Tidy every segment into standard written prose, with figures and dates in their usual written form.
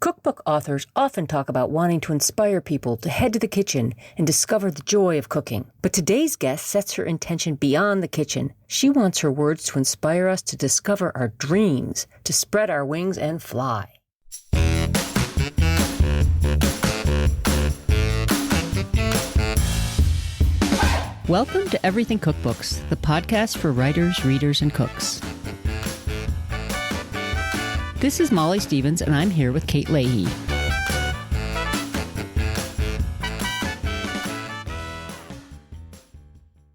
Cookbook authors often talk about wanting to inspire people to head to the kitchen and discover the joy of cooking. But today's guest sets her intention beyond the kitchen. She wants her words to inspire us to discover our dreams, to spread our wings and fly. Welcome to Everything Cookbooks, the podcast for writers, readers, and cooks. This is Molly Stevens, and I'm here with Kate Leahy.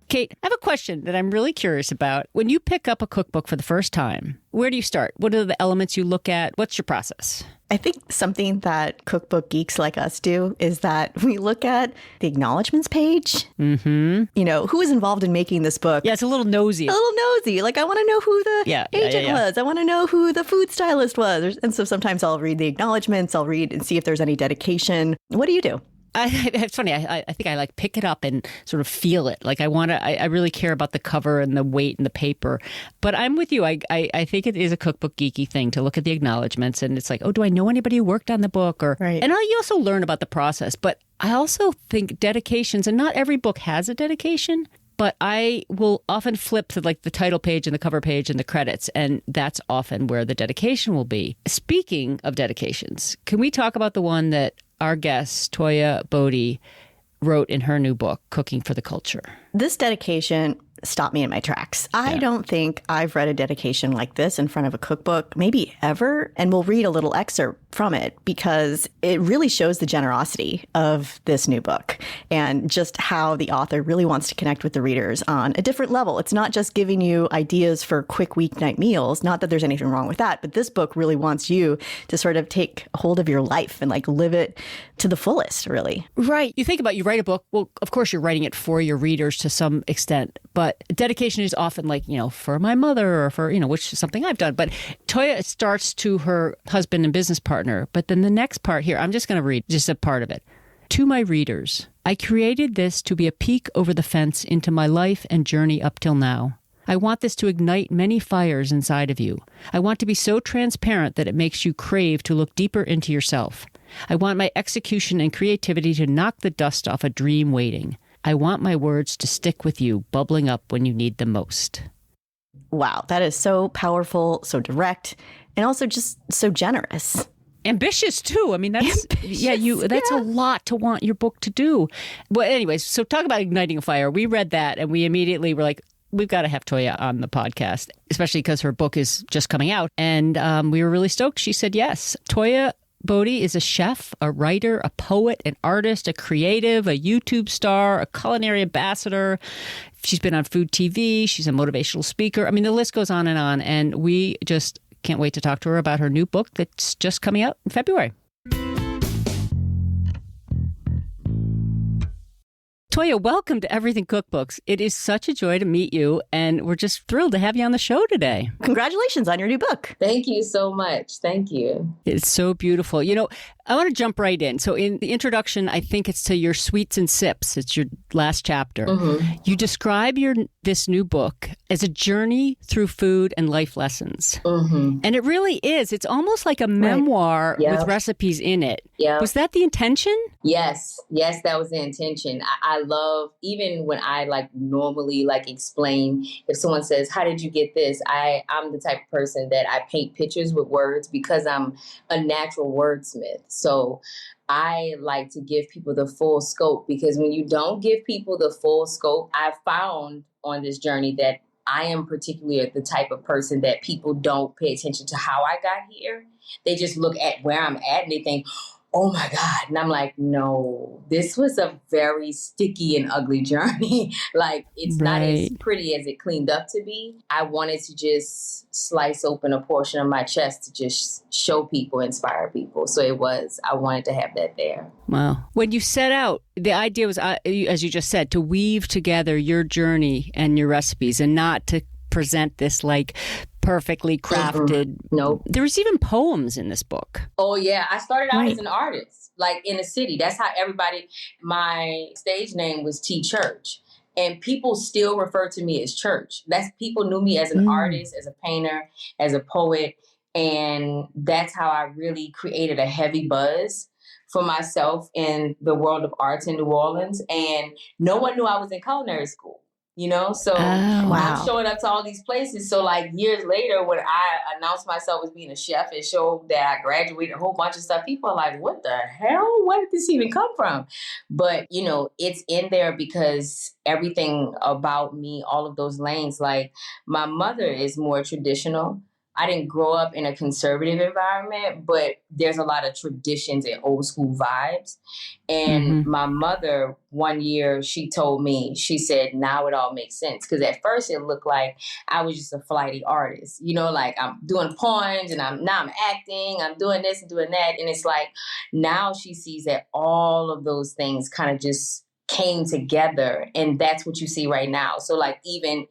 Kate, I have a question that I'm really curious about. When you pick up a cookbook for the first time, where do you start? What are the elements you look at? What's your process? I think something that cookbook geeks like us do is that we look at the acknowledgments page. Mm-hmm. You know, who is involved in making this book? Yeah, it's a little nosy. A little nosy. Like, I want to know who the agent was. I want to know who the food stylist was. And so sometimes I'll read the acknowledgments. I'll read and see if there's any dedication. What do you do? It's funny. I think I like pick it up and sort of feel it. Like I really care about the cover and the weight and the paper. But I'm with you. I think it is a cookbook geeky thing to look at the acknowledgments and it's like, oh, do I know anybody who worked on the book? Right. And you also learn about the process. But I also think dedications, and not every book has a dedication. But I will often flip to like the title page and the cover page and the credits, and that's often where the dedication will be. Speaking of dedications, can we talk about the one that our guest, Toya Boudy, wrote in her new book, Cooking for the Culture? This dedication stopped me in my tracks. I don't think I've read a dedication like this in front of a cookbook, maybe ever. And we'll read a little excerpt from it because it really shows the generosity of this new book and just how the author really wants to connect with the readers on a different level. It's not just giving you ideas for quick weeknight meals. Not that there's anything wrong with that, but this book really wants you to sort of take hold of your life and like live it to the fullest, really. Right. You think about, you write a book. Well, of course, you're writing it for your readers to some extent, but dedication is often like, for my mother or for, which is something I've done. But Toya starts to her husband and business partner. But then the next part here, I'm just going to read just a part of it. To my readers, I created this to be a peek over the fence into my life and journey up till now. I want this to ignite many fires inside of you. I want to be so transparent that it makes you crave to look deeper into yourself. I want my execution and creativity to knock the dust off a dream waiting. I want my words to stick with you, bubbling up when you need them most. Wow, that is so powerful, so direct, and also just so generous. Ambitious too. I mean, that's a lot to want your book to do. Well, anyways, so talk about igniting a fire. We read that and we immediately were like, we've got to have Toya on the podcast, especially because her book is just coming out. And we were really stoked. She said yes. Toya Boudy is a chef, a writer, a poet, an artist, a creative, a YouTube star, a culinary ambassador. She's been on food TV. She's a motivational speaker. I mean, the list goes on. And we just can't wait to talk to her about her new book that's just coming out in February. Toya, welcome to Everything Cookbooks. It is such a joy to meet you, and we're just thrilled to have you on the show today. Congratulations on your new book. Thank you so much. Thank you. It's so beautiful. I want to jump right in. So in the introduction, I think it's to your Sweets and Sips. It's your last chapter. Mm-hmm. You describe this new book as a journey through food and life lessons. Mm-hmm. And it really is. It's almost like a memoir with recipes in it. Yeah. Was that the intention? Yes, that was the intention. I love, even when I normally explain, if someone says, how did you get this? I'm the type of person that I paint pictures with words because I'm a natural wordsmith. So I like to give people the full scope, because when you don't give people the full scope, I've found on this journey that I am particularly the type of person that people don't pay attention to how I got here. They just look at where I'm at and they think, oh my God. And I'm like, no, this was a very sticky and ugly journey. It's not as pretty as it cleaned up to be. I wanted to just slice open a portion of my chest to just show people, inspire people. So I wanted to have that there. Wow. When you set out, the idea was, as you just said, to weave together your journey and your recipes and not to present this perfectly crafted. Mm-hmm. Nope. There was even poems in this book. Oh yeah. I started out as an artist, in a city. That's how my stage name was T Church. And people still refer to me as Church. People knew me as an artist, as a painter, as a poet. And that's how I really created a heavy buzz for myself in the world of arts in New Orleans. And no one knew I was in culinary school, you know? So I'm showing up to all these places. So like years later, when I announced myself as being a chef and showed that I graduated, a whole bunch of stuff, people are like, what the hell? Where did this even come from? But, you know, it's in there because everything about me, all of those lanes, like my mother is more traditional. I didn't grow up in a conservative environment, but there's a lot of traditions and old school vibes. And my mother, one year, she told me, she said, now it all makes sense. Because at first it looked like I was just a flighty artist, you know, like I'm doing poems and now I'm acting, I'm doing this and doing that. And it's like, now she sees that all of those things kind of just came together. And that's what you see right now. So like, even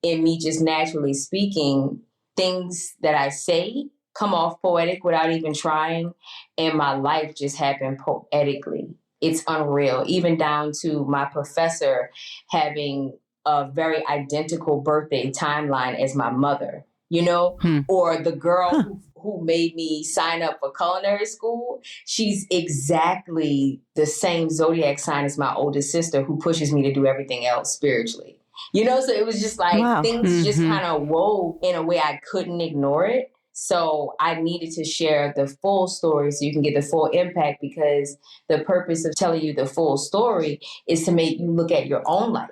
in me just naturally speaking, things that I say come off poetic without even trying, and my life just happened poetically. It's unreal, even down to my professor having a very identical birthday timeline as my mother, you know, or the girl who made me sign up for culinary school. She's exactly the same zodiac sign as my oldest sister, who pushes me to do everything else spiritually. You know, so it was just like things just kind of wove in a way I couldn't ignore it. So I needed to share the full story so you can get the full impact, because the purpose of telling you the full story is to make you look at your own life.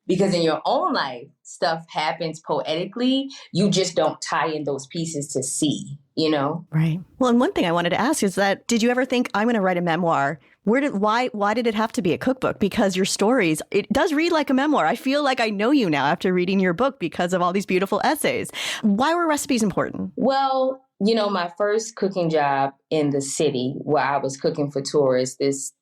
Because in your own life, stuff happens poetically. You just don't tie in those pieces to see, you know? Right. Well, and one thing I wanted to ask is that, did you ever think, I'm going to write a memoir? Why did it have to be a cookbook? Because your stories, it does read like a memoir. I feel like I know you now after reading your book because of all these beautiful essays. Why were recipes important? Well, you know, my first cooking job in the city where I was cooking for tourists, this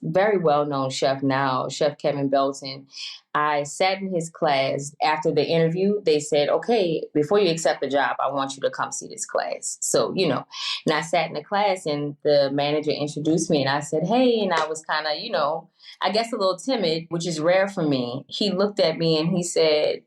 very well-known chef now, Chef Kevin Belton, I sat in his class. After the interview, they said, okay, before you accept the job, I want you to come see this class. So, you know, and I sat in the class and the manager introduced me and I said, hey, and I was kind of, you know, I guess a little timid, which is rare for me. He looked at me and he said,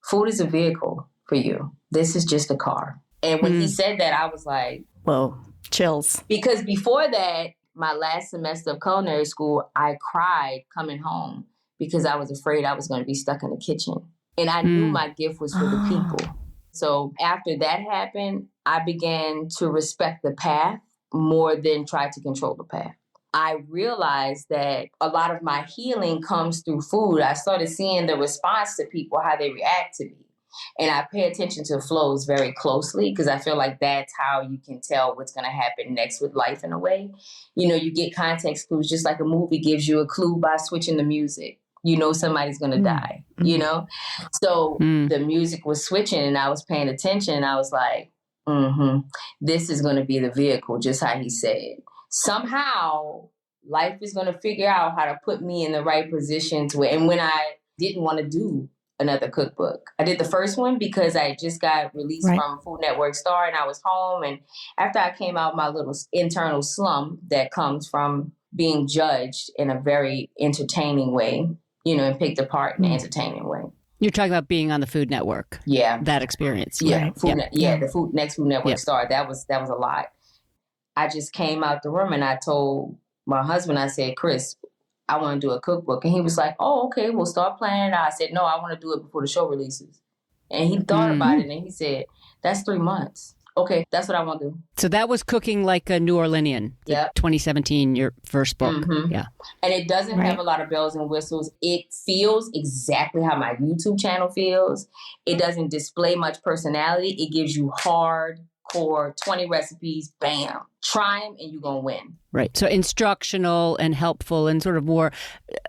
food is a vehicle for you. This is just a car. And when he said that, I was like, whoa, chills. Because before that, my last semester of culinary school, I cried coming home because I was afraid I was going to be stuck in the kitchen. And I knew my gift was for the people. So after that happened, I began to respect the path more than try to control the path. I realized that a lot of my healing comes through food. I started seeing the response to people, how they react to me. And I pay attention to flows very closely because I feel like that's how you can tell what's going to happen next with life in a way. You know, you get context clues just like a movie gives you a clue by switching the music. You know somebody's going to die, you know? So the music was switching and I was paying attention and I was like, this is going to be the vehicle, just how he said. Somehow life is going to figure out how to put me in the right position to it. And when I didn't want to do another cookbook, I did the first one because I just got released from Food Network Star and I was home. And after I came out my little internal slump that comes from being judged in a very entertaining way, you know, and picked apart in an entertaining way. You're talking about being on the Food Network. Yeah. That experience. Yeah. The next Food Network Star. That was a lot. I just came out the room and I told my husband, I said, Chris, I want to do a cookbook. And he was like, oh, okay, we'll start planning it. I said, no, I want to do it before the show releases. And he thought about it and he said, that's 3 months. Okay, that's what I want to do. So that was Cooking Like a New Orleanian, 2017, your first book. Yeah. And it doesn't have a lot of bells and whistles. It feels exactly how my YouTube channel feels. It doesn't display much personality. It gives you hardcore 20 recipes, bam. Try them and you're going to win. Right. So instructional and helpful and sort of more,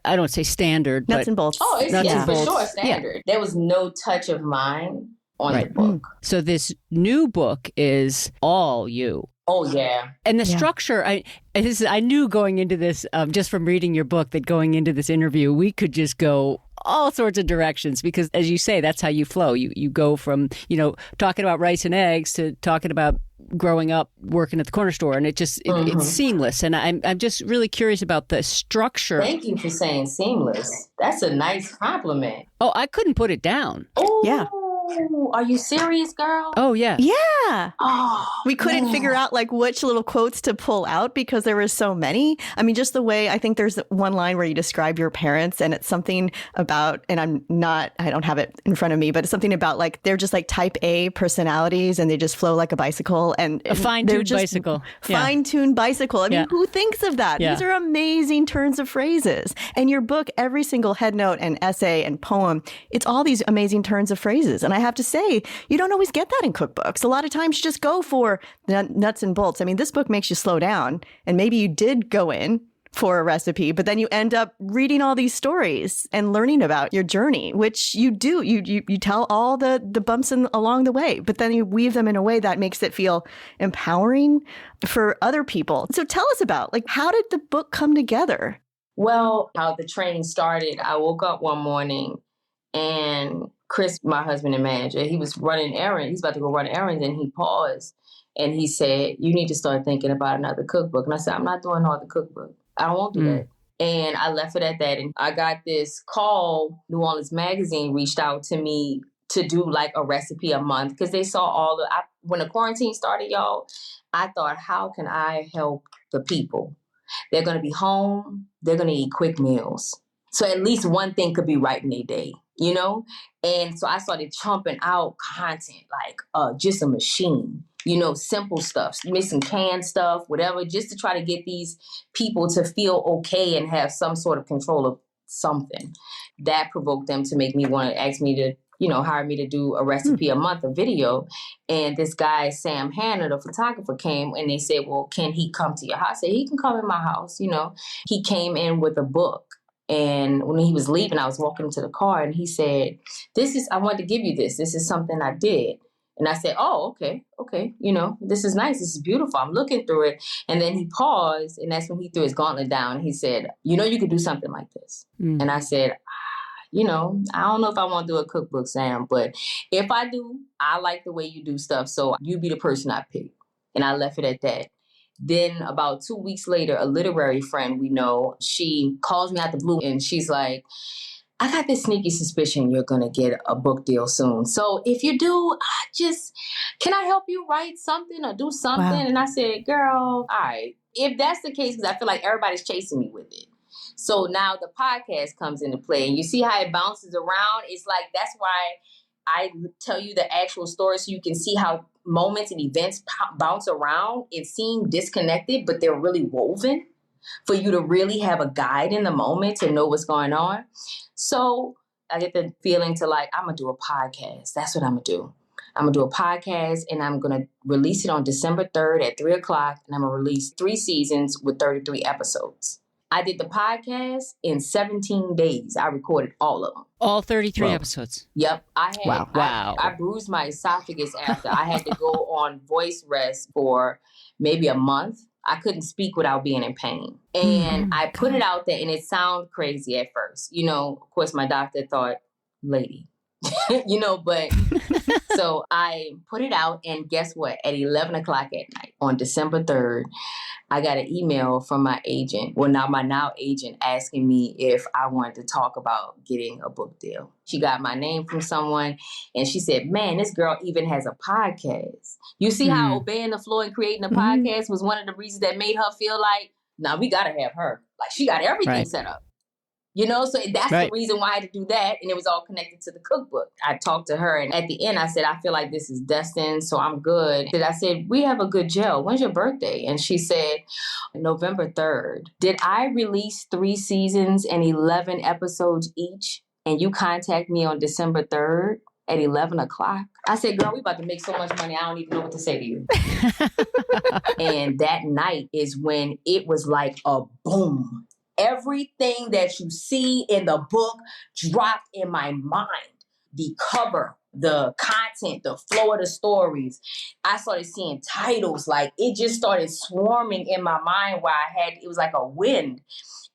I don't say standard, nuts and bolts. Oh, it's for sure standard. There was no touch of mine on the book. So this new book is all you. Oh, yeah. And the structure, I knew going into this, just from reading your book, that going into this interview, we could just go all sorts of directions because, as you say, that's how you flow. You go from, you know, talking about rice and eggs to talking about growing up working at the corner store, and it's seamless. And I'm just really curious about the structure. Thank you for saying seamless. That's a nice compliment. Oh, I couldn't put it down. Oh, yeah. No, are you serious, girl? Oh, yeah. Yeah. Oh, We couldn't figure out like which little quotes to pull out because there were so many. I mean, just the way I think there's one line where you describe your parents and it's something about, and I don't have it in front of me, but it's something about like they're just like type A personalities and they just flow like a bicycle and A fine-tuned bicycle. Yeah. Fine-tuned bicycle. I mean, Yeah. who thinks of that? Yeah. These are amazing turns of phrases. And your book, every single head note and essay and poem, it's all these amazing turns of phrases. And I have to say, you don't always get that in cookbooks. A lot of times you just go for the nuts and bolts. I mean, this book makes you slow down. And maybe you did go in for a recipe, but then you end up reading all these stories and learning about your journey, which you do. You tell all the bumps along the way, but then you weave them in a way that makes it feel empowering for other people. So tell us about, like, how did the book come together? Well, how the training started, I woke up one morning and Chris, my husband and manager, he was running errands. He's about to go run errands and he paused and he said, you need to start thinking about another cookbook. And I said, I'm not doing another cookbook. I won't do that. And I left it at that. And I got this call. New Orleans Magazine reached out to me to do like a recipe a month because they saw when the quarantine started, y'all, I thought, how can I help the people? They're going to be home. They're going to eat quick meals. So at least one thing could be right in their day, you know? And so I started chumping out content like just a machine. Simple stuff, missing canned stuff, whatever, just to try to get these people to feel okay and have some sort of control of something. That provoked them to make me want to ask me to, hire me to do a recipe a month, a video. And this guy, Sam Hanna, the photographer, came and they said, well, can he come to your house? I said, he can come in my house, He came in with a book. And when he was leaving, I was walking to the car and he said, I wanted to give you this. This is something I did. And I said, oh, okay. This is nice. This is beautiful. I'm looking through it. And then he paused, and that's when he threw his gauntlet down. He said, you could do something like this. And I said, I don't know if I want to do a cookbook, Sam, but if I do, I like the way you do stuff. So you be the person I pick. And I left it at that. Then about 2 weeks later, a literary friend we know, she calls me out the blue and she's like, I got this sneaky suspicion you're going to get a book deal soon. So if you do, can I help you write something or do something? Wow. And I said, girl, all right, if that's the case, because I feel like everybody's chasing me with it. So now the podcast comes into play and you see how it bounces around. It's like, that's why I tell you the actual story so you can see how moments and events bounce around. It seemed disconnected, but they're really woven for you to really have a guide in the moment to know what's going on. So I get the feeling to like, I'm going to do a podcast. That's what I'm going to do. I'm going to do a podcast and I'm going to release it on December 3rd at 3:00. And I'm going to release 3 seasons with 33 episodes. I did the podcast in 17 days. I recorded all of them. All 33 episodes. Yep. Wow. I bruised my esophagus after. I had to go on voice rest for maybe a month. I couldn't speak without being in pain. And I put it out there and it sounded crazy at first. Of course, my doctor thought, lady, but so I put it out and guess what? At 11 o'clock at night on December 3rd, I got an email from my agent. Well, now my now agent asking me if I wanted to talk about getting a book deal. She got my name from someone and she said, man, this girl even has a podcast. You see how obeying the flow and creating a podcast was one of the reasons that made her feel like, nah, we got to have her. Like she got everything set up. So that's the reason why I had to do that. And it was all connected to the cookbook. I talked to her and at the end I said, I feel like this is destined, so I'm good. And I said, we have a good gel. When's your birthday? And she said, November 3rd. Did I release 3 seasons and 11 episodes each? And you contact me on December 3rd at 11 o'clock? I said, girl, we about to make so much money. I don't even know what to say to you. And that night is when it was like a boom. Everything that you see in the book dropped in my mind. The cover, the content, the flow of the stories. I started seeing titles. Like it just started swarming in my mind where it was like a wind.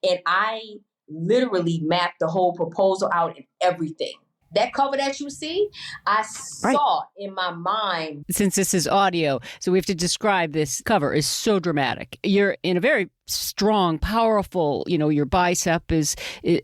And I literally mapped the whole proposal out and everything. That cover that you see, I Right. saw in my mind. Since this is audio, so we have to describe this cover is so dramatic. You're in a very strong, powerful, your bicep is,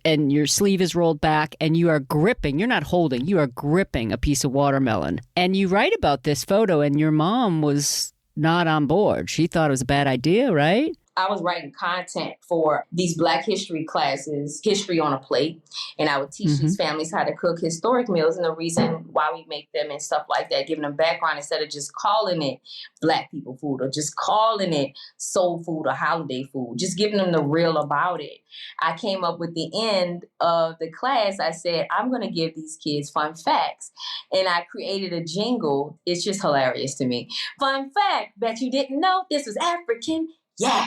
and your sleeve is rolled back and you are gripping, you're not holding, you are gripping a piece of watermelon. And you write about this photo and your mom was not on board. She thought it was a bad idea, right? I was writing content for these Black history classes, history on a plate, and I would teach these families how to cook historic meals and the reason why we make them and stuff like that, giving them background instead of just calling it Black people food or just calling it soul food or holiday food, just giving them the real about it. I came up with the end of the class. I said, I'm going to give these kids fun facts. And I created a jingle. It's just hilarious to me. Fun fact, bet you didn't know this was African. Yeah.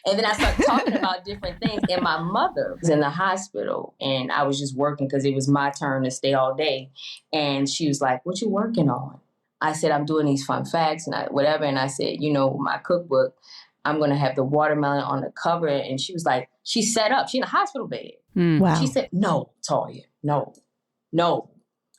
And then I started talking about different things. And my mother was in the hospital and I was just working because it was my turn to stay all day. And she was like, what you working on? I said, I'm doing these fun facts and whatever. And I said, my cookbook, I'm going to have the watermelon on the cover. And she was like, she sat up. She in a hospital bed. Wow. She said, no, Toya, no.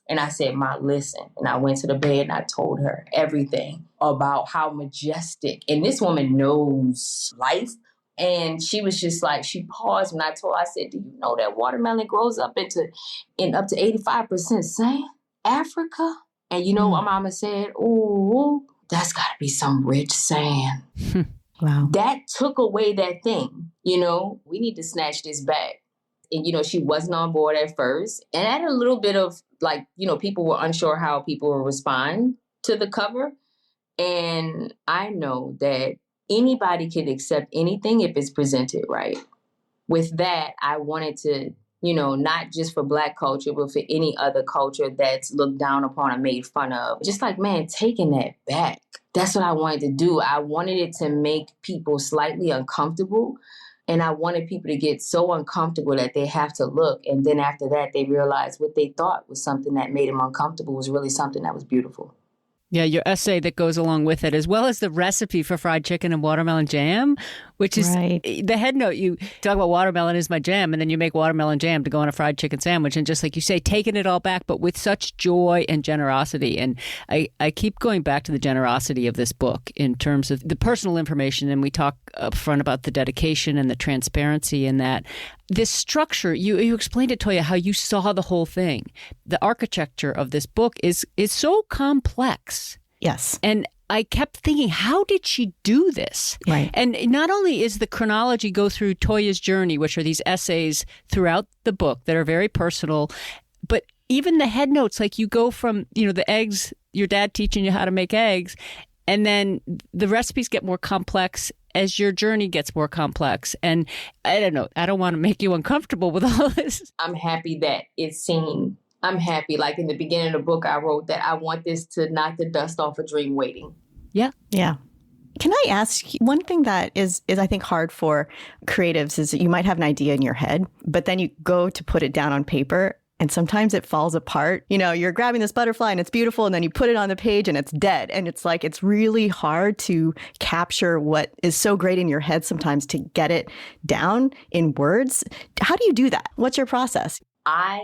And I said, Ma, listen. And I went to the bed and I told her everything about how majestic. And this woman knows life. And she was just like, she paused when I told her, I said, do you know that watermelon grows up up to 85% sand? Africa? And what mama said? Oh, that's got to be some rich sand. Wow. That took away that thing. We need to snatch this back. And, she wasn't on board at first. And I had a little bit of people were unsure how people would respond to the cover. And I know that anybody can accept anything if it's presented right. With that, I wanted to, not just for Black culture, but for any other culture that's looked down upon and made fun of. Just like, man, taking that back. That's what I wanted to do. I wanted it to make people slightly uncomfortable. And I wanted people to get so uncomfortable that they have to look. And then after that, they realize what they thought was something that made them uncomfortable was really something that was beautiful. Yeah, your essay that goes along with it, as well as the recipe for fried chicken and watermelon jam, which is the head note. You talk about watermelon is my jam, and then you make watermelon jam to go on a fried chicken sandwich. And just like you say, taking it all back, but with such joy and generosity. And I keep going back to the generosity of this book in terms of the personal information. And we talk up front about the dedication and the transparency in that. This structure, you explained it, Toya, how you saw the whole thing. The architecture of this book is so complex. Yes. And I kept thinking, how did she do this? Right. And not only is the chronology go through Toya's journey, which are these essays throughout the book that are very personal, but even the head notes, like you go from, the eggs, your dad teaching you how to make eggs, and then the recipes get more complex as your journey gets more complex. And I don't know, I don't want to make you uncomfortable with all this. I'm happy that it's seen. I'm happy. Like in the beginning of the book, I wrote that I want this to knock the dust off a dream waiting. Yeah. Yeah. Can I ask, one thing that is I think hard for creatives is that you might have an idea in your head, but then you go to put it down on paper and sometimes it falls apart. You're grabbing this butterfly and it's beautiful and then you put it on the page and it's dead. And it's like, it's really hard to capture what is so great in your head sometimes to get it down in words. How do you do that? What's your process? I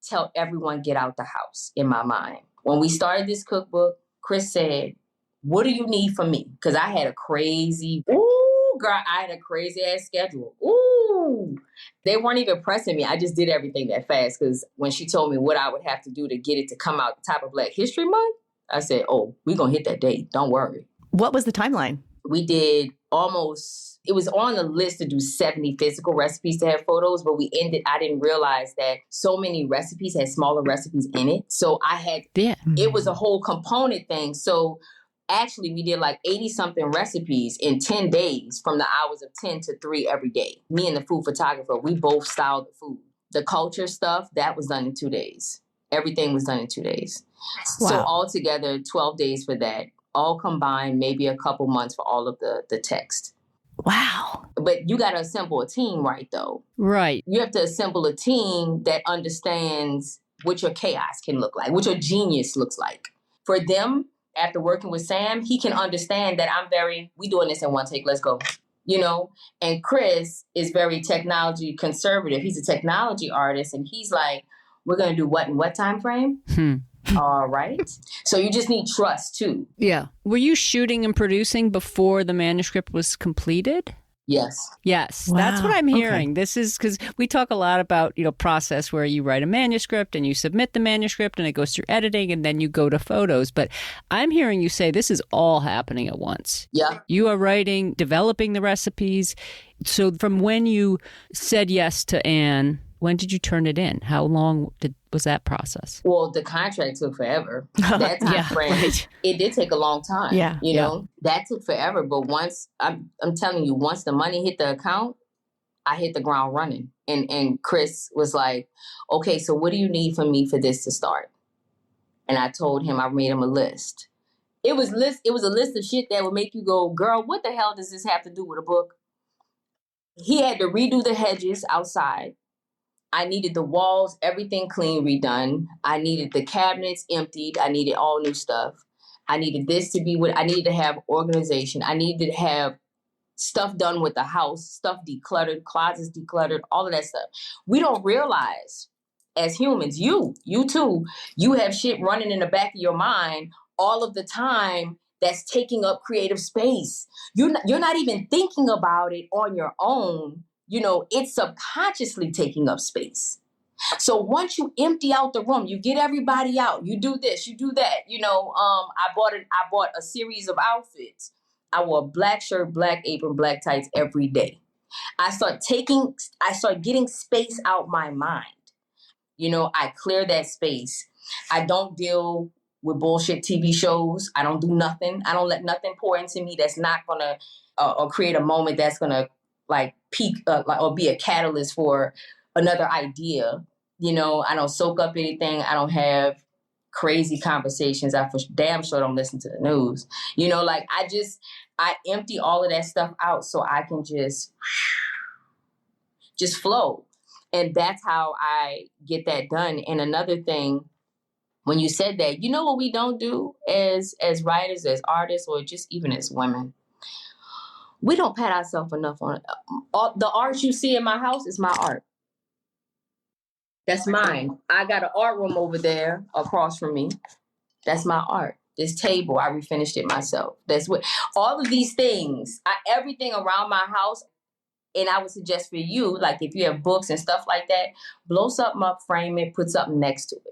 tell everyone get out the house in my mind. When we started this cookbook, Chris said, what do you need from me? Because I had a crazy ass schedule. Ooh, they weren't even pressing me. I just did everything that fast because when she told me what I would have to do to get it to come out the top of Black History Month, I said, oh, we're going to hit that date. Don't worry. What was the timeline? We did it was on the list to do 70 physical recipes to have photos, but I didn't realize that so many recipes had smaller recipes in it. So it was a whole component thing. So actually, we did like 80-something recipes in 10 days from the hours of 10 to 3 every day. Me and the food photographer, we both styled the food. The culture stuff, that was done in 2 days. Everything was done in 2 days. Wow. So altogether, 12 days for that. All combined, maybe a couple months for all of the text. Wow. But you got to assemble a team, right, though? Right. You have to assemble a team that understands what your chaos can look like, what your genius looks like. For them, after working with Sam, he can understand that we doing this in one take, let's go. And Chris is very technology conservative. He's a technology artist. And he's like, We're going to do what in what time frame? All right. So you just need trust too. Yeah. Were you shooting and producing before the manuscript was completed? Yes. Yes. Wow. That's what I'm hearing. Okay. This is because we talk a lot about, process where you write a manuscript and you submit the manuscript and it goes through editing and then you go to photos. But I'm hearing you say this is all happening at once. Yeah. You are writing, developing the recipes. So from when you said yes to Anne, when did you turn it in? How long was that process? Well, the contract took forever. That time frame, right. It did take a long time. Yeah. You know, that took forever. But once, I'm telling you, once the money hit the account, I hit the ground running. And Chris was like, okay, so what do you need from me for this to start? And I told him, I made him a list. It was a list of shit that would make you go, girl, what the hell does this have to do with a book? He had to redo the hedges outside. I needed the walls, everything clean, redone. I needed the cabinets emptied. I needed all new stuff. I needed this to be I needed to have organization. I needed to have stuff done with the house, stuff decluttered, closets decluttered, all of that stuff. We don't realize as humans, you too, you have shit running in the back of your mind all of the time that's taking up creative space. You're not even thinking about it on your own. It's subconsciously taking up space. So once you empty out the room, you get everybody out, you do this, you do that. I bought a series of outfits. I wore a black shirt, black apron, black tights every day. I start getting space out my mind. I clear that space. I don't deal with bullshit TV shows. I don't do nothing. I don't let nothing pour into me that's not gonna or create a moment that's gonna peak or be a catalyst for another idea. I don't soak up anything. I don't have crazy conversations. I for damn sure don't listen to the news. I empty all of that stuff out so I can just flow. And that's how I get that done. And another thing, when you said that, what we don't do as writers, as artists, or just even as women? We don't pat ourselves enough on it. The art you see in my house is my art. That's mine. I got an art room over there across from me. That's my art. This table, I refinished it myself. That's what all of these things, everything around my house. And I would suggest for you, like if you have books and stuff like that, blow something up, frame it, put something next to it.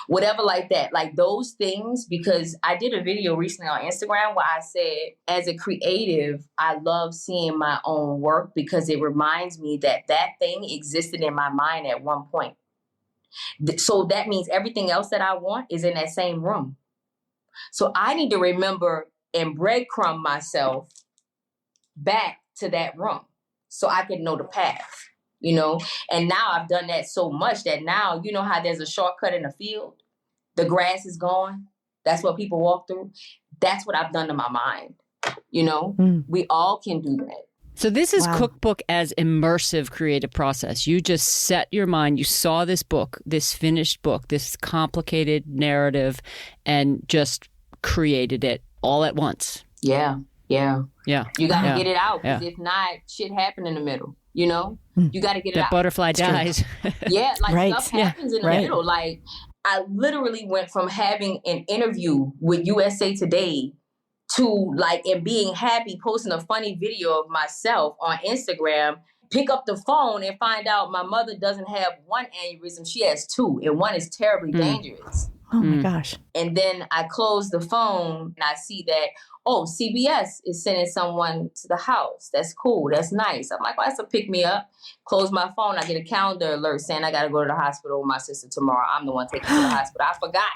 Whatever like that, like those things, because I did a video recently on Instagram where I said, as a creative, I love seeing my own work because it reminds me that thing existed in my mind at one point. So that means everything else that I want is in that same room. So I need to remember and breadcrumb myself back to that room so I can know the path. And now I've done that so much that now, how there's a shortcut in the field, the grass is gone. That's what people walk through. That's what I've done to my mind. We all can do that. So this is Cookbook as immersive creative process. You just set your mind, you saw this book, this finished book, this complicated narrative, and just created it all at once. Yeah. You got to get it out, because if not, shit happen in the middle. You got to get it out. That butterfly dies. Stuff happens in the middle. Like, I literally went from having an interview with USA Today to and being happy, posting a funny video of myself on Instagram, pick up the phone and find out my mother doesn't have one aneurysm, she has two, and one is terribly dangerous. Oh my gosh. And then I close the phone and I see that, CBS is sending someone to the house. That's cool. That's nice. I'm like, that's a pick me up. Close my phone. I get a calendar alert saying I got to go to the hospital with my sister tomorrow. I'm the one taking her to the hospital. I forgot.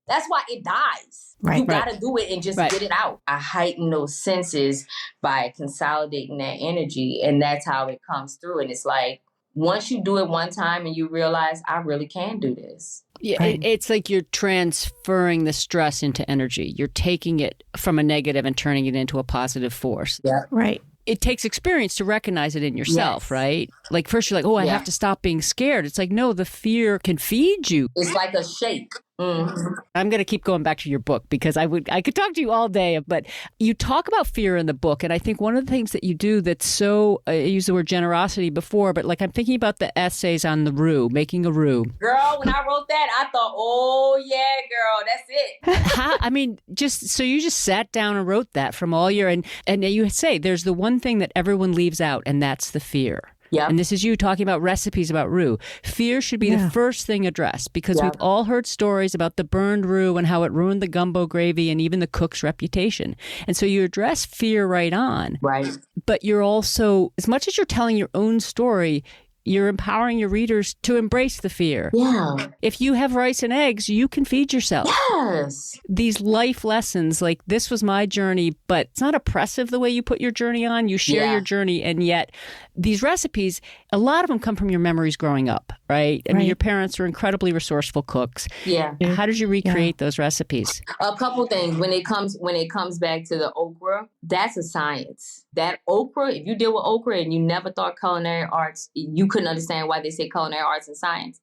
That's why it dies. You got to do it and just get it out. I heighten those senses by consolidating that energy. And that's how it comes through. And it's like, once you do it one time and you realize I really can do this. Yeah, it's like you're transferring the stress into energy. You're taking it from a negative and turning it into a positive force. Yeah. Right. It takes experience to recognize it in yourself, right? Like first you're like, I have to stop being scared. It's like, no, the fear can feed you. It's like a shake. I'm going to keep going back to your book because I could talk to you all day, but you talk about fear in the book. And I think one of the things that you do that's so, I used the word generosity before, but like I'm thinking about the essays on the roux, making a roux. Girl, when I wrote that, I thought, oh yeah, girl, that's it. I mean, so you just sat down and wrote that from all your, and you say there's the one thing that everyone leaves out, and that's the fear. Yeah. And this is you talking about recipes about roux. Fear should be the first thing addressed because we've all heard stories about the burned roux and how it ruined the gumbo gravy and even the cook's reputation. And so you address fear right on. Right. But you're also, as much as you're telling your own story, you're empowering your readers to embrace the fear. Yeah. If you have rice and eggs, you can feed yourself. Yes. These life lessons, like this was my journey, but it's not oppressive the way you put your journey on. You share your journey. And yet these recipes, a lot of them come from your memories growing up, right? I mean, your parents were incredibly resourceful cooks. Yeah. How did you recreate those recipes? A couple things. When it comes back to the okra, that's a science. That okra, if you deal with okra and you never thought culinary arts, you couldn't understand why they say culinary arts and science.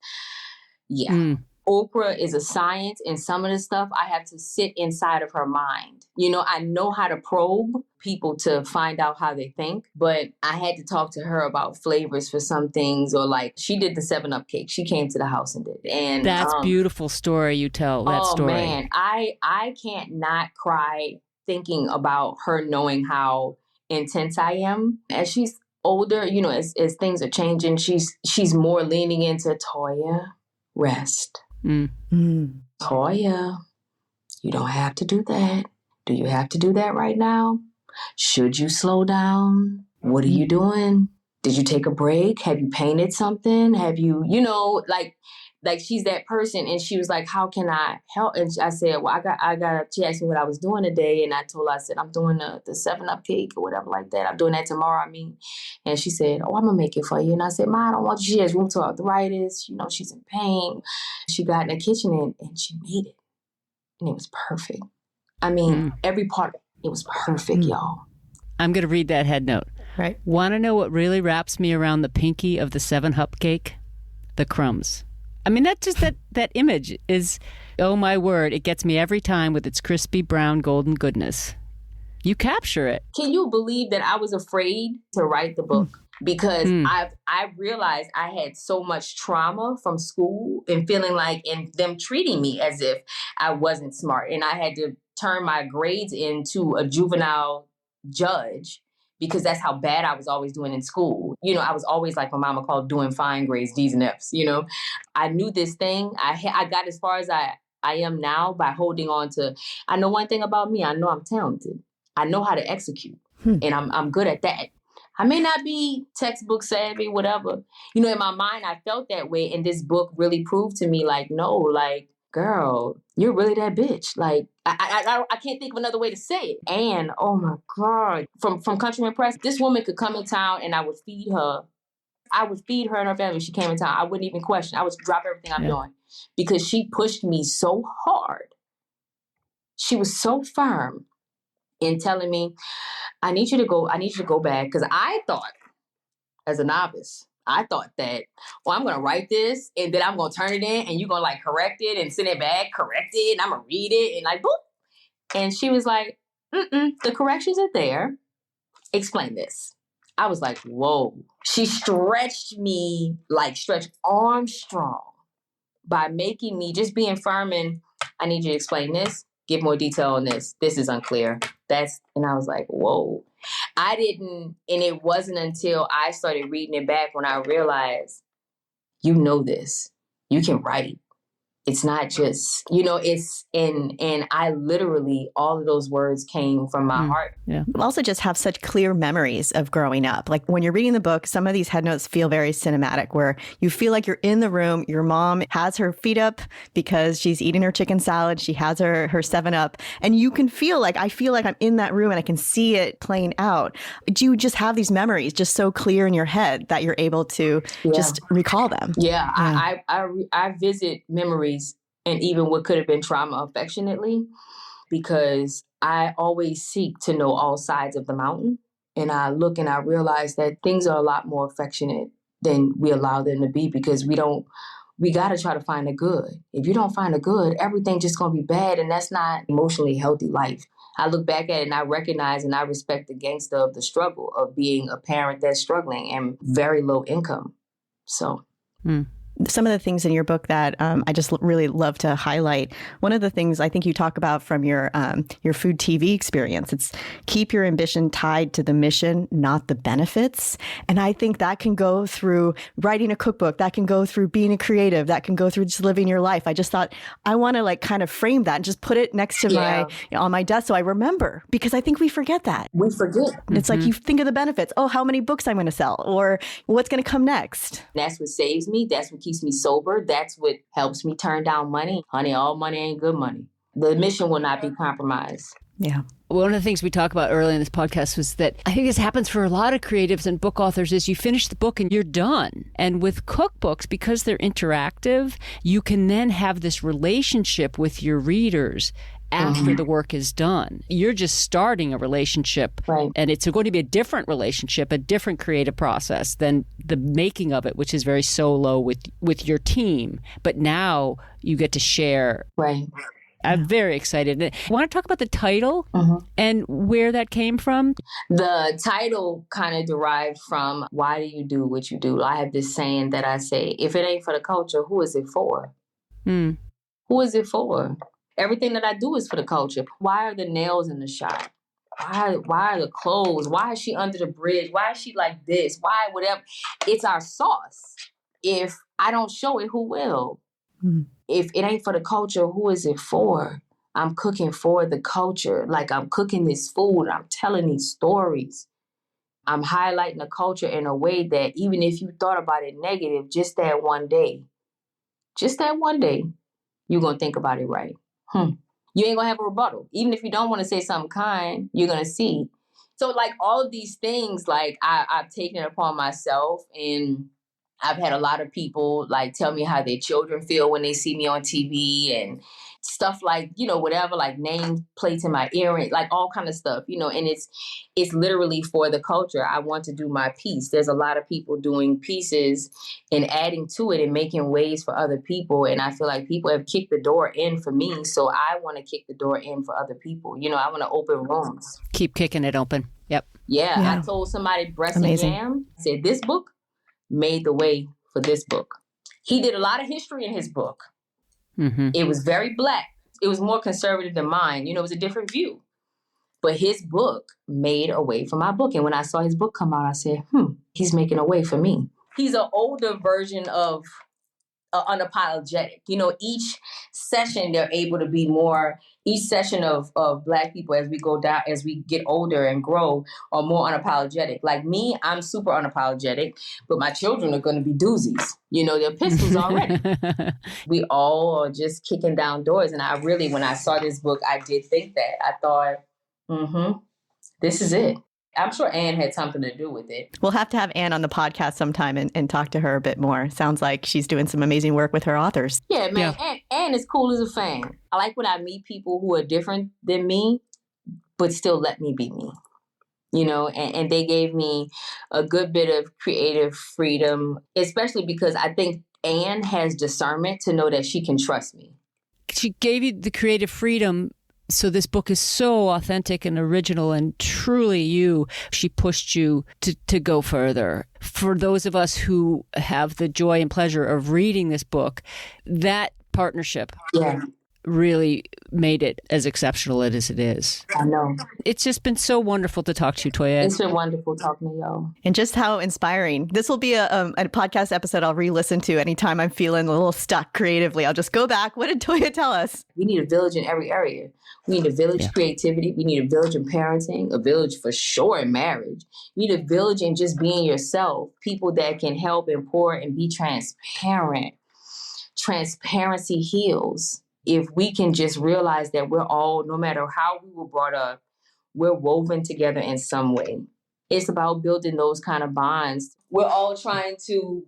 Yeah. Okra is a science, and some of the stuff I have to sit inside of her mind. You know, I know how to probe people to find out how they think, but I had to talk to her about flavors for some things, or like she did the 7-Up cake. She came to the house and did it. And that's beautiful story you tell, that story. Oh man, I can't not cry thinking about her knowing how intense I am. As she's older, you know, as things are changing, she's more leaning into Toya, rest. Toya, you don't have to do that. Do you have to do that right now? Should you slow down? What are you doing? Did you take a break? Have you painted something? Have you, you know, like she's that person. And she was like, how can I help? And I said, well, she asked me what I was doing today. And I told her, I said, I'm doing the 7-Up cake or whatever like that. I'm doing that tomorrow, I mean. And she said, oh, I'm going to make it for you. And I said, Ma, I don't want you. She has rheumatoid arthritis. You know, she's in pain. She got in the kitchen and she made it. And it was perfect. I mean, every part, it was perfect, y'all. I'm going to read that head note. Right. Want to know what really wraps me around the pinky of the 7-Up cake? The crumbs. I mean, that image is, oh my word, it gets me every time with its crispy brown golden goodness. You capture it. Can you believe that I was afraid to write the book? Because I realized I had so much trauma from school and feeling like, and them treating me as if I wasn't smart. And I had to turn my grades into a juvenile judge, because that's how bad I was always doing in school. You know, I was always, like my mama called, doing fine grades, D's and F's, you know. I knew this thing. I got as far as I am now by holding on to, I know one thing about me. I know I'm talented. I know how to execute. And I'm good at that. I may not be textbook savvy, whatever. You know, in my mind, I felt that way. And this book really proved to me, like, no, like, girl, you're really that bitch. Like, I can't think of another way to say it. And, oh my God, from Countryman Press, this woman could come in town and I would feed her. I would feed her and her family if she came in town. I wouldn't even question. I would drop everything I'm doing because she pushed me so hard. She was so firm in telling me, I need you to go back. Because I thought, as a novice, I thought that, well, I'm going to write this and then I'm going to turn it in and you're going to like correct it and send it back, correct it, and I'm going to read it and like, boop. And she was like, the corrections are there. Explain this. I was like, whoa. She stretched me, like stretched Armstrong by making me just being firm and I need you to explain this, give more detail on this. This is unclear. And I was like, whoa. And it wasn't until I started reading it back when I realized, you know this, you can write. It's not just, you know, it's, and I literally, all of those words came from my heart. Yeah. You also just have such clear memories of growing up. Like when you're reading the book, some of these head notes feel very cinematic, where you feel like you're in the room. Your mom has her feet up because she's eating her chicken salad. She has her 7-Up. And you can feel like, I feel like I'm in that room and I can see it playing out. Do you just have these memories just so clear in your head that you're able to just recall them? Yeah. I visit memories and even what could have been trauma affectionately, because I always seek to know all sides of the mountain. And I look and I realize that things are a lot more affectionate than we allow them to be, because we don't we got to try to find the good. If you don't find the good, everything just going to be bad. And that's not emotionally healthy life. I look back at it and I recognize and I respect the gangster of the struggle of being a parent that's struggling and very low income. So. Some of the things in your book that I just really love to highlight. One of the things I think you talk about from your food TV experience, it's keep your ambition tied to the mission, not the benefits. And I think that can go through writing a cookbook, that can go through being a creative, that can go through just living your life. I just thought I want to kind of frame that and just put it next to my on my desk so I remember, because I think we forget that. We forget. It's like you think of the benefits. Oh, how many books I'm going to sell, or what's going to come next. That's what saves me. That's what keeps me sober. That's what helps me turn down money. Honey, all money ain't good money. The mission will not be compromised. Yeah. One of the things we talk about early in this podcast was that I think this happens for a lot of creatives and book authors is you finish the book and you're done. And with cookbooks, because they're interactive, you can then have this relationship with your readers after the work is done. You're just starting a relationship, right? And it's going to be a different relationship, a different creative process than the making of it, which is very solo with your team. But now you get to share. Right. I'm very excited. I want to talk about the title and where that came from. The title kind of derived from, why do you do what you do? I have this saying that I say, if it ain't for the culture, who is it for? Who is it for? Everything that I do is for the culture. Why are the nails in the shop? Why are the clothes? Why is she under the bridge? Why is she like this? Why whatever? It's our sauce. If I don't show it, who will? If it ain't for the culture, who is it for? I'm cooking for the culture. Like I'm cooking this food. I'm telling these stories. I'm highlighting the culture in a way that even if you thought about it negative, just that one day, you're going to think about it right. You ain't gonna have a rebuttal. Even if you don't want to say something kind, you're gonna see. So like all of these things, like I've taken it upon myself, and I've had a lot of people like tell me how their children feel when they see me on TV and stuff like, whatever, like name plates in my earring, like all kind of stuff, and it's literally for the culture. I want to do my piece. There's a lot of people doing pieces and adding to it and making ways for other people. And I feel like people have kicked the door in for me. So I want to kick the door in for other people. I want to open rooms. Keep kicking it open. Yep. Yeah. I told somebody, Breast and Jam, said this book made the way for this book. He did a lot of history in his book. It was very Black. It was more conservative than mine. It was a different view. But his book made a way for my book. And when I saw his book come out, I said, he's making a way for me. He's an older version of unapologetic. Each session they're able to be more, each session of Black people as we go down, as we get older and grow, are more unapologetic. Like me, I'm super unapologetic, but my children are going to be doozies. They're pistols already. We all are just kicking down doors. And I really, when I saw this book, I did think that. I thought, this is it. I'm sure Anne had something to do with it. We'll have to have Anne on the podcast sometime and talk to her a bit more. Sounds like she's doing some amazing work with her authors. Yeah, man. Yeah. Anne is cool as a fan. I like when I meet people who are different than me, but still let me be me. And they gave me a good bit of creative freedom, especially because I think Anne has discernment to know that she can trust me. She gave you the creative freedom. So this book is so authentic and original and truly you. She pushed you to go further. For those of us who have the joy and pleasure of reading this book, that partnership really made it as exceptional as it is. I know. It's just been so wonderful to talk to you, Toya. It's been wonderful talking to y'all. And just how inspiring. This will be a podcast episode I'll re-listen to anytime I'm feeling a little stuck creatively. I'll just go back. What did Toya tell us? We need a village in every area. We need a village creativity. We need a village in parenting, a village for sure in marriage. You need a village in just being yourself. People that can help and pour and be transparent. Transparency heals. If we can just realize that we're all, no matter how we were brought up, we're woven together in some way. It's about building those kind of bonds. We're all trying to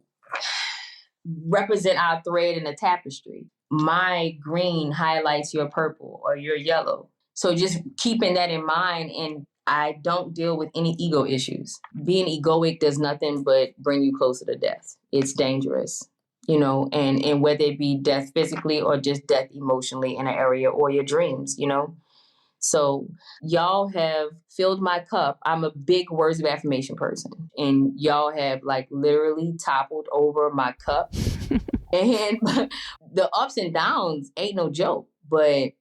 represent our thread in the tapestry. My green highlights your purple or your yellow. So just keeping that in mind, and I don't deal with any ego issues. Being egoic does nothing but bring you closer to death. It's dangerous. you know, and whether it be death physically or just death emotionally in an area or your dreams, you know. So y'all have filled my cup. I'm a big words of affirmation person, and y'all have like literally toppled over my cup. And the ups and downs ain't no joke, but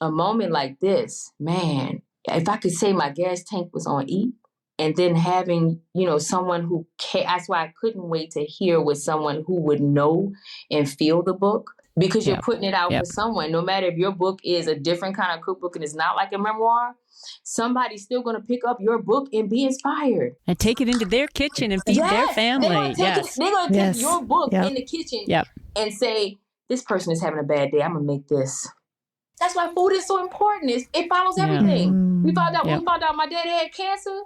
a moment like this, man, if I could say my gas tank was on E, and then having, you know, someone who that's why I couldn't wait to hear with someone who would know and feel the book, because you're putting it out for someone. No matter if your book is a different kind of cookbook and it's not like a memoir, somebody's still going to pick up your book and be inspired. And take it into their kitchen and feed their family. They're going to take your book in the kitchen and say, this person is having a bad day. I'm going to make this. That's why food is so important. It follows everything. We found out my daddy had cancer.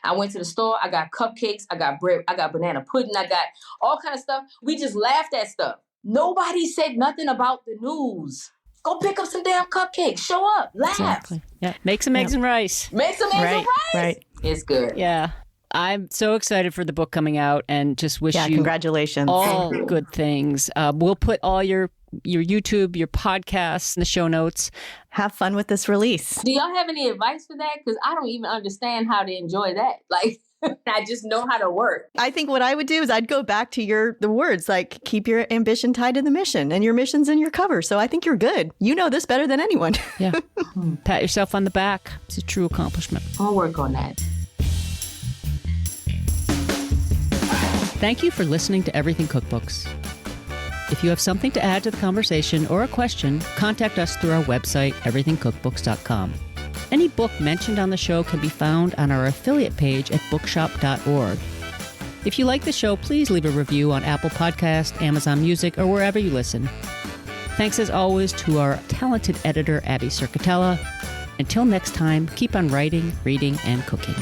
I went to the store. I got cupcakes. I got bread. I got banana pudding. I got all kind of stuff. We just laughed at stuff. Nobody said nothing about the news. Go pick up some damn cupcakes. Show up. Laugh. Exactly. Yeah. Make some eggs and rice. Make some eggs and rice. Right. It's good. Yeah. I'm so excited for the book coming out and just wish you congratulations. All good things. We'll put all your YouTube, your podcasts in the show notes. Have fun with this release. Do y'all have any advice for that? Because I don't even understand how to enjoy that. Like, I just know how to work. I think what I would do is I'd go back to the words, like keep your ambition tied to the mission, and your mission's in your cover. So I think you're good. You know this better than anyone. Yeah. Pat yourself on the back. It's a true accomplishment. I'll work on that. Thank you for listening to Everything Cookbooks. If you have something to add to the conversation or a question, contact us through our website, everythingcookbooks.com. Any book mentioned on the show can be found on our affiliate page at bookshop.org. If you like the show, please leave a review on Apple Podcasts, Amazon Music, or wherever you listen. Thanks as always to our talented editor, Abby Circatella. Until next time, keep on writing, reading, and cooking.